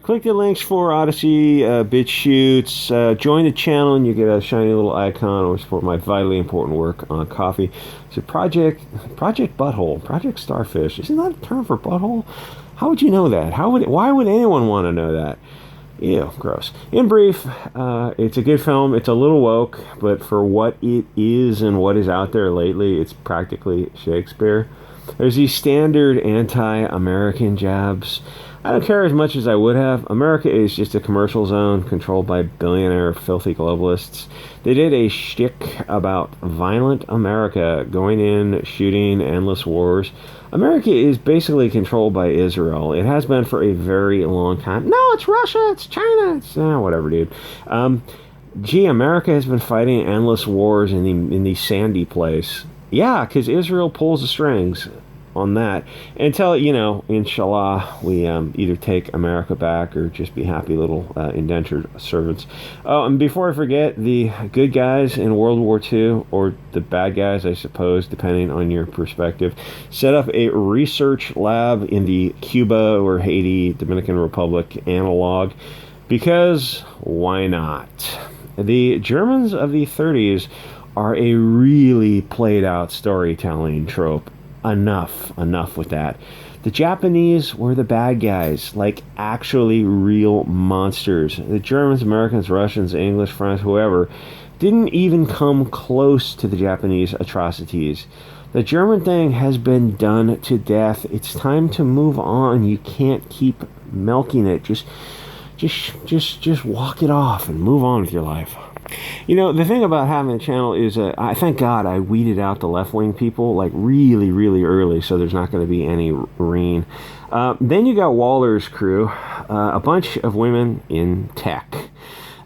Click the links for Odysee, bit shoots, join the channel, and you get a shiny little icon or support my vitally important work on coffee. So Project Butthole, Project Starfish. Isn't that a term for butthole? How would you know that? Why would anyone want to know that? Ew, gross. In brief, it's a good film. It's a little woke, but for what it is and what is out there lately, it's practically Shakespeare. There's these standard anti-American jabs. I don't care as much as I would have. America is just a commercial zone controlled by billionaire filthy globalists. They did a shtick about violent America going in, shooting endless wars. America is basically controlled by Israel. It has been for a very long time. No, it's Russia, it's China, it's whatever, dude. America has been fighting endless wars in the sandy place. Yeah, because Israel pulls the strings on that until, inshallah, we either take America back or just be happy little indentured servants. Oh, and before I forget, the good guys in World War II, or the bad guys, I suppose, depending on your perspective, set up a research lab in the Cuba or Haiti, Dominican Republic analog, because why not? The Germans of the 30s are a really played out storytelling trope. Enough with that. The Japanese were the bad guys, like actually real monsters. The Germans, Americans, Russians, English, French, whoever, didn't even come close to the Japanese atrocities. The German thing has been done to death. It's time to move on. You can't keep milking it. Just walk it off and move on with your life. The thing about having a channel is, I thank God I weeded out the left-wing people, like, really, really early, so there's not going to be any rain. Then you got Waller's crew, a bunch of women in tech.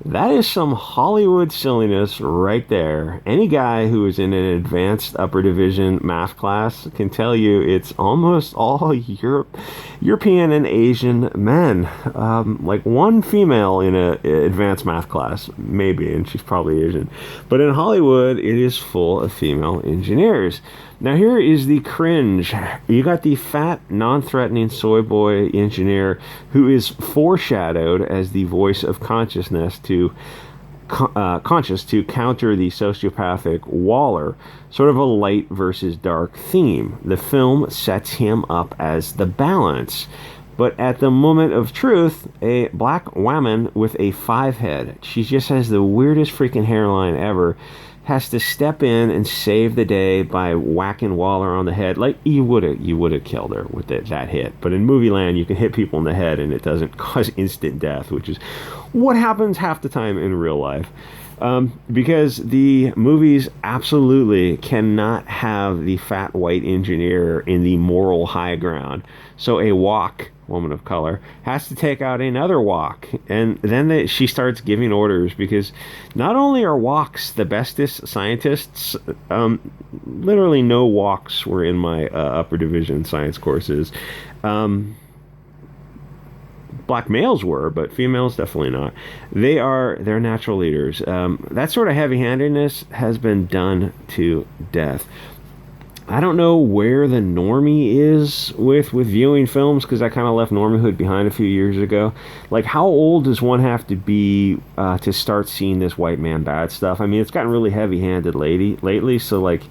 That is some Hollywood silliness right there. Any guy who is in an advanced upper division math class can tell you it's almost all European and Asian men. Like one female in an advanced math class, maybe, and she's probably Asian. But in Hollywood, it is full of female engineers. Now here is the cringe. You got the fat, non-threatening soy boy engineer who is foreshadowed as the voice of consciousness conscious to counter the sociopathic Waller, sort of a light versus dark theme. The film sets him up as the balance. But at the moment of truth, a black woman with a 5 head, she just has the weirdest freaking hairline ever, has to step in and save the day by whacking Waller on the head. Like, you would have killed her with that hit. But in movie land, you can hit people in the head and it doesn't cause instant death, which is what happens half the time in real life. Because the movies absolutely cannot have the fat white engineer in the moral high ground. So a woman of color has to take out another walk, and then she starts giving orders, because not only are walks the bestest scientists, literally no walks were in my upper division science courses. Black males were, but females definitely not. They're natural leaders. That sort of heavy-handedness has been done to death. I don't know where the normie is with viewing films, because I kind of left normiehood behind a few years ago. Like, how old does one have to be to start seeing this white man bad stuff? I mean, it's gotten really heavy-handed lately, so, like,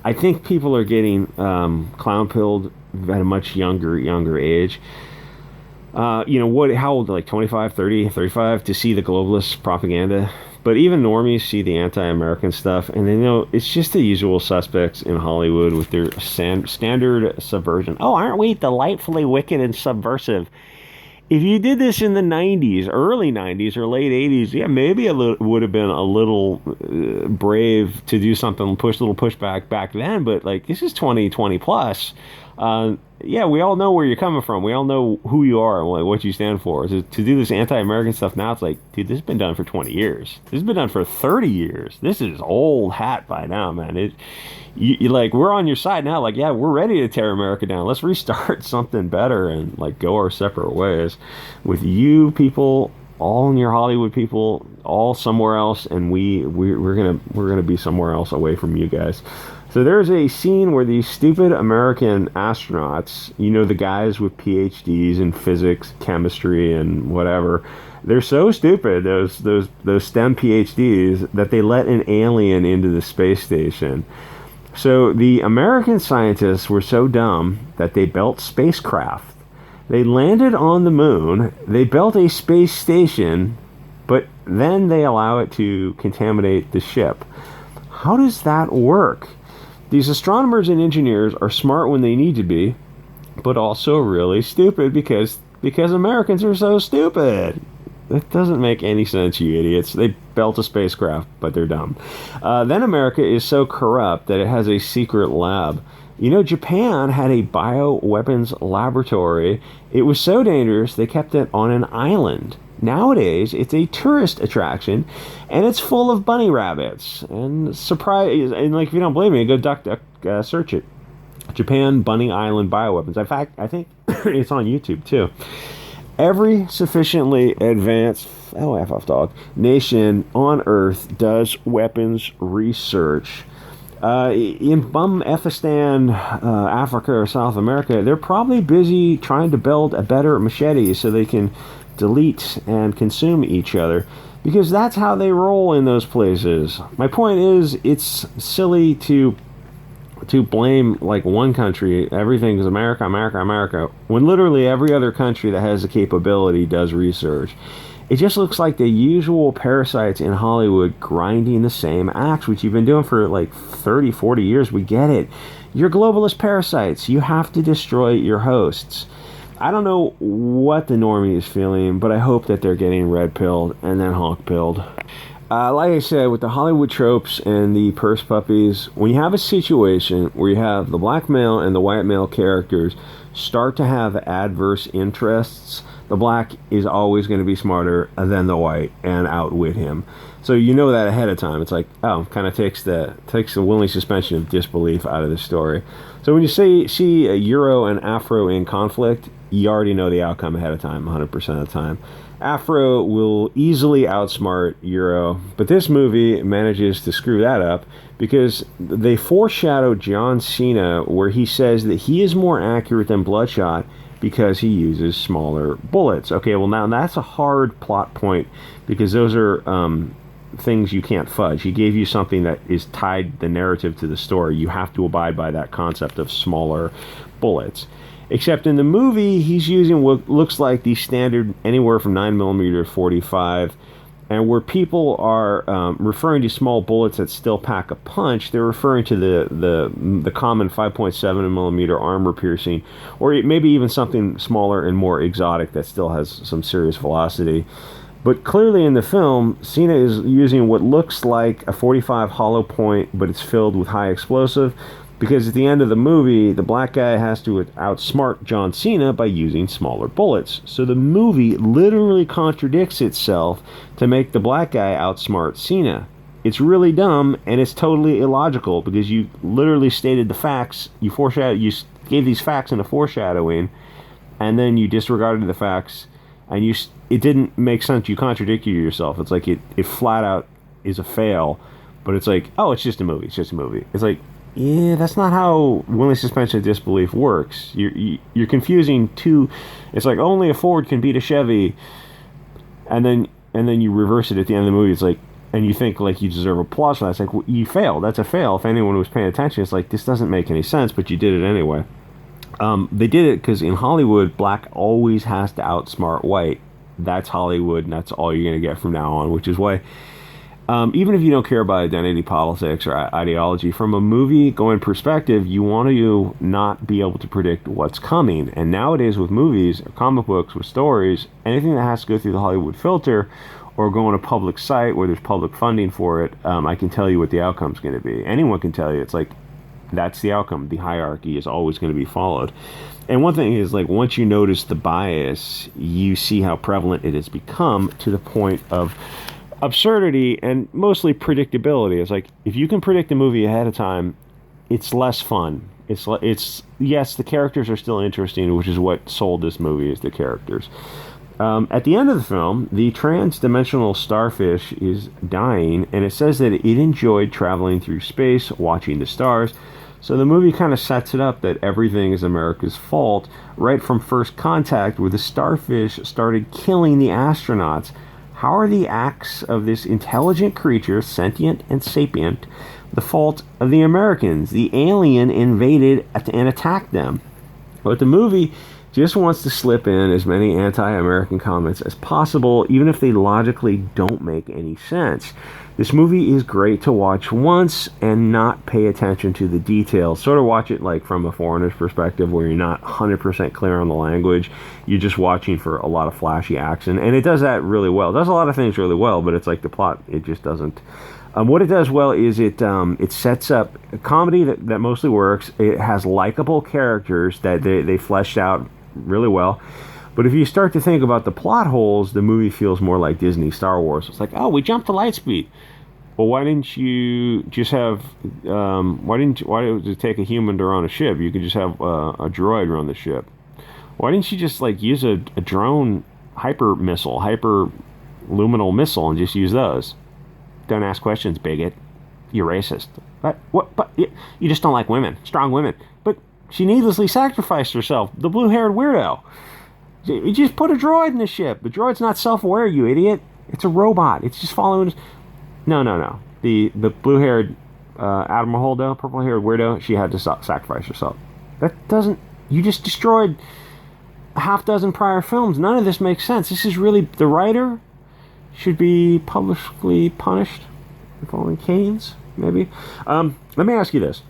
I think people are getting clown-pilled at a much younger age. How old, like 25, 30, 35, to see the globalist propaganda? But even normies see the anti-American stuff, and they know it's just the usual suspects in Hollywood with their standard subversion. Oh, aren't we delightfully wicked and subversive? If you did this in the 90s, early 90s or late 80s, yeah, maybe it would have been a little brave to do something, a little pushback back then, but like, this is 2020 plus. Yeah, we all know where you're coming from. We all know who you are and what you stand for. To do this anti-American stuff now, it's like, dude, this has been done for 20 years. This has been done for 30 years. This is old hat by now, man. You like, we're on your side now. Like, yeah, we're ready to tear America down. Let's restart something better and like go our separate ways. With you people, all in your Hollywood people, all somewhere else, and we're gonna be somewhere else away from you guys. So there's a scene where these stupid American astronauts, you know, the guys with PhDs in physics, chemistry, and whatever, they're so stupid, those STEM PhDs, that they let an alien into the space station. So the American scientists were so dumb that they built spacecraft. They landed on the moon, they built a space station, but then they allow it to contaminate the ship. How does that work? These astronomers and engineers are smart when they need to be, but also really stupid because Americans are so stupid. That doesn't make any sense, you idiots. They built a spacecraft, but they're dumb. Then America is so corrupt that it has a secret lab. You know, Japan had a bioweapons laboratory. It was so dangerous they kept it on an island. Nowadays, it's a tourist attraction, and it's full of bunny rabbits. And surprise, and like if you don't believe me, go search it. Japan Bunny Island bioweapons. In fact, I think it's on YouTube too. Every sufficiently advanced nation on Earth does weapons research. In Bum-Efistan, Africa or South America, they're probably busy trying to build a better machete so they can delete and consume each other, because that's how they roll in those places. My point is, it's silly to blame like one country, everything is America, America, America, when literally every other country that has the capability does research. It just looks like the usual parasites in Hollywood grinding the same axe, which you've been doing for like 30, 40 years. We get it. You're globalist parasites. You have to destroy your hosts. I don't know what the normie is feeling, but I hope that they're getting red-pilled and then honk-pilled. Like I said, with the Hollywood tropes and the purse puppies, when you have a situation where you have the black male and the white male characters start to have adverse interests, the black is always going to be smarter than the white and outwit him. So you know that ahead of time. It's like, oh, kind of takes the willing suspension of disbelief out of the story. So when you see a Euro and Afro in conflict, you already know the outcome ahead of time, 100% of the time. Afro will easily outsmart Euro, but this movie manages to screw that up because they foreshadow John Cena where he says that he is more accurate than Bloodshot because he uses smaller bullets. Okay, well now that's a hard plot point because those are things you can't fudge. He gave you something that is tied the narrative to the story. You have to abide by that concept of smaller bullets. Except in the movie, he's using what looks like the standard anywhere from 9mm to 45, and where people are referring to small bullets that still pack a punch, they're referring to the common 5.7mm armor piercing, or maybe even something smaller and more exotic that still has some serious velocity. But clearly in the film, Cena is using what looks like a 45 hollow point, but it's filled with high explosive, because at the end of the movie, the black guy has to outsmart John Cena by using smaller bullets. So the movie literally contradicts itself to make the black guy outsmart Cena. It's really dumb, and it's totally illogical, because you literally stated the facts, you gave these facts in a foreshadowing, and then you disregarded the facts, and it didn't make sense. You contradicted yourself. It's like it flat out is a fail, but it's like, oh, it's just a movie. It's just a movie. It's like, yeah, that's not how willing suspension of disbelief works. You're confusing two. It's like only a Ford can beat a Chevy, and then you reverse it at the end of the movie. It's like, and you think like you deserve applause for that. It's like, well, you failed. That's a fail. If anyone was paying attention, it's like, this doesn't make any sense, but you did it anyway. They did it because in Hollywood, black always has to outsmart white. That's Hollywood, and that's all you're going to get from now on, which is why even if you don't care about identity politics or ideology, from a movie-going perspective, you want to not be able to predict what's coming. And nowadays with movies, or comic books, with stories, anything that has to go through the Hollywood filter or go on a public site where there's public funding for it, I can tell you what the outcome's going to be. Anyone can tell you. It's like, that's the outcome. The hierarchy is always going to be followed. And one thing is, like, once you notice the bias, you see how prevalent it has become to the point of absurdity and mostly predictability. It's like, if you can predict a movie ahead of time, it's less fun. It's yes, the characters are still interesting, which is what sold this movie, is the characters. At the end of the film, the trans-dimensional starfish is dying, and it says that it enjoyed traveling through space, watching the stars. So the movie kind of sets it up that everything is America's fault right from first contact, where the starfish started killing the astronauts. How are the acts of this intelligent creature, sentient and sapient, the fault of the Americans? The alien invaded and attacked them. But the movie just wants to slip in as many anti-American comments as possible, even if they logically don't make any sense. This movie is great to watch once and not pay attention to the details. Sort of watch it like from a foreigner's perspective, where you're not 100% clear on the language. You're just watching for a lot of flashy action, and it does that really well. It does a lot of things really well, but it's like the plot, it just doesn't. What it does well is it sets up a comedy that mostly works. It has likable characters that they fleshed out really well. But if you start to think about the plot holes, the movie feels more like Disney Star Wars. It's like, oh, we jumped to light speed. Well, why didn't you just have? Why did it take a human to run a ship? You could just have a droid run the ship. Why didn't you just like use a drone hyper luminal missile and just use those? Don't ask questions, bigot. You're racist. What? But you just don't like women, strong women. But she needlessly sacrificed herself. The blue-haired weirdo. You just put a droid in the ship. The droid's not self-aware, you idiot. It's a robot. It's just following. No. The blue-haired Admiral Holdo, purple-haired weirdo, she had to sacrifice herself. That doesn't. You just destroyed a half dozen prior films. None of this makes sense. This is really, the writer should be publicly punished for falling canes, maybe. Let me ask you this.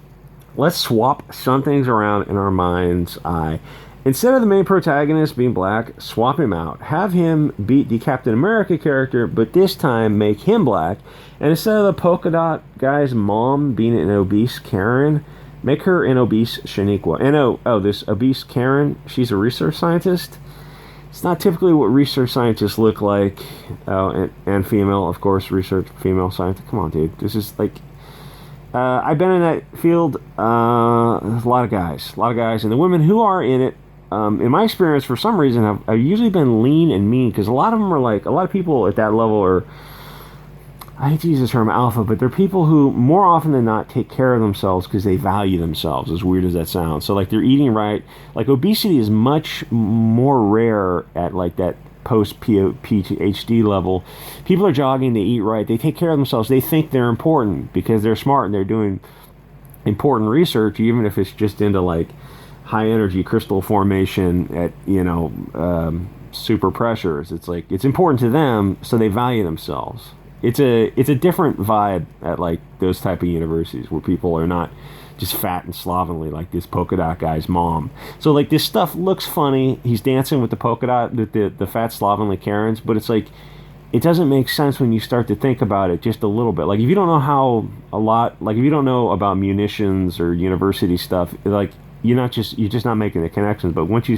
Let's swap some things around in our mind's eye. Instead of the main protagonist being black, swap him out. Have him beat the Captain America character, but this time make him black. And instead of the polka dot guy's mom being an obese Karen, make her an obese Shaniqua. And this obese Karen, she's a research scientist. It's not typically what research scientists look like. And female, of course, research female scientist. Come on, dude. This is like... I've been in that field. There's a lot of guys. And the women who are in it, in my experience, for some reason, have usually been lean and mean, because a lot of them are like, a lot of people at that level are, I hate to use the term alpha, but they're people who more often than not take care of themselves because they value themselves, as weird as that sounds. So like they're eating right. Like obesity is much more rare at like that post-PhD level. People are jogging, they eat right, they take care of themselves, they think they're important because they're smart and they're doing important research, even if it's just into like high energy crystal formation at super pressures. It's like it's important to them, so they value themselves. It's a different vibe at like those type of universities where people are not just fat and slovenly like this polka dot guy's mom. So like this stuff looks funny. He's dancing with the polka dot, the fat slovenly Karens, but it's like it doesn't make sense when you start to think about it just a little bit. Like if you don't know if you don't know about munitions or university stuff, like you're just not making the connections. But once you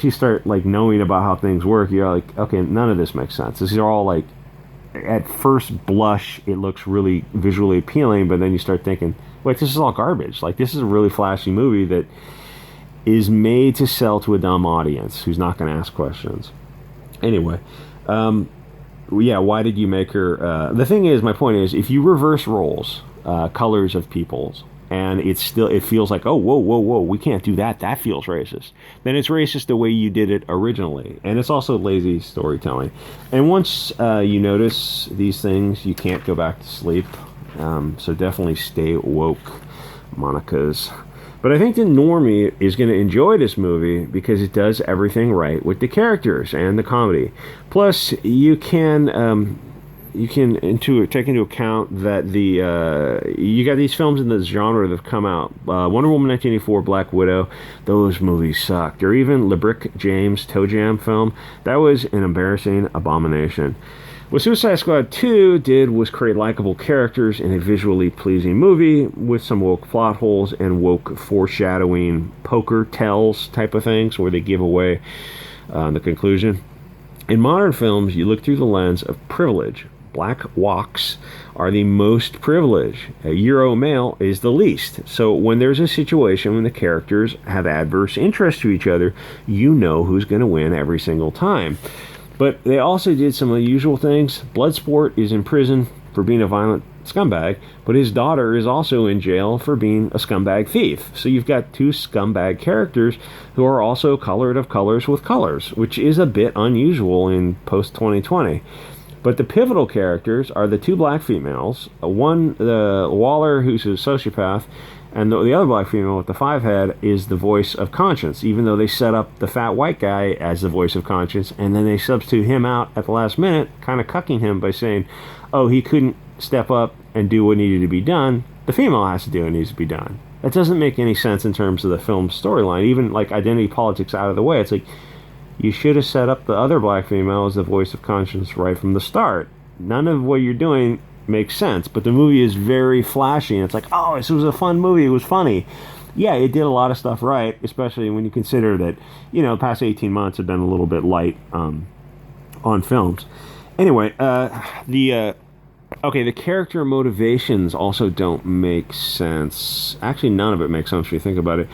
start like knowing about how things work, you're like, okay, none of this makes sense. These are all like, at first blush, it looks really visually appealing, but then you start thinking, wait, this is all garbage. Like, this is a really flashy movie that is made to sell to a dumb audience who's not going to ask questions. Anyway, why did you make her... the thing is, my point is, if you reverse roles, colors of people's, and it feels like, oh, whoa, we can't do that, that feels racist, then it's racist the way you did it originally. And it's also lazy storytelling. And once you notice these things, you can't go back to sleep. So definitely stay woke, Monica's. But I think the normie is going to enjoy this movie because it does everything right with the characters and the comedy. Plus, you can take into account that you got these films in this genre that have come out. Wonder Woman 1984, Black Widow, those movies sucked. Or even LeBrick James' Toe Jam film, that was an embarrassing abomination. What Suicide Squad 2 did was create likable characters in a visually pleasing movie with some woke plot holes and woke foreshadowing poker tells type of things where they give away the conclusion. In modern films, you look through the lens of privilege. Black woks are the most privileged. A Euro male is the least. So when there's a situation when the characters have adverse interest to each other, you know who's going to win every single time. But they also did some unusual things. Bloodsport is in prison for being a violent scumbag, but his daughter is also in jail for being a scumbag thief. So you've got two scumbag characters who are also colored of colors with colors, which is a bit unusual in post-2020. But the pivotal characters are the two black females, one, the Waller, who's a sociopath, and the other black female with the five head is the voice of conscience, even though they set up the fat white guy as the voice of conscience, and then they substitute him out at the last minute, kind of cucking him by saying, oh, he couldn't step up and do what needed to be done. The female has to do what needs to be done. That doesn't make any sense in terms of the film's storyline. Even like identity politics out of the way, it's like, you should have set up the other black female as the voice of conscience right from the start. None of what you're doing makes sense, but the movie is very flashy, and it's like, oh, this was a fun movie, it was funny. Yeah, it did a lot of stuff right, especially when you consider that, you know, the past 18 months have been a little bit light on films. Anyway, the character motivations also don't make sense. Actually, none of it makes sense if you think about it.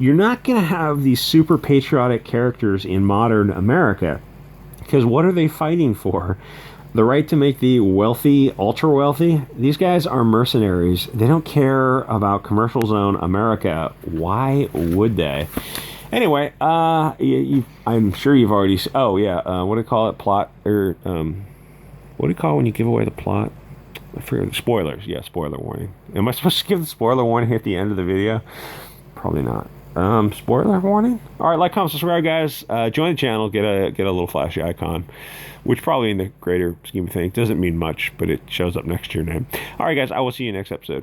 You're not going to have these super patriotic characters in modern America, because what are they fighting for? The right to make the wealthy ultra wealthy? These guys are mercenaries. They don't care about commercial zone America. Why would they? Anyway, I'm sure you've already... Oh, yeah. What do you call it? Plot... Or, what do you call it when you give away the plot? I forget. Spoilers. Yeah, spoiler warning. Am I supposed to give the spoiler warning at the end of the video? Probably not. Spoiler warning? Alright, like, comment, subscribe, guys. Join the channel, get a little flashy icon, which probably in the greater scheme of things doesn't mean much, but it shows up next to your name. Alright, guys, I will see you next episode.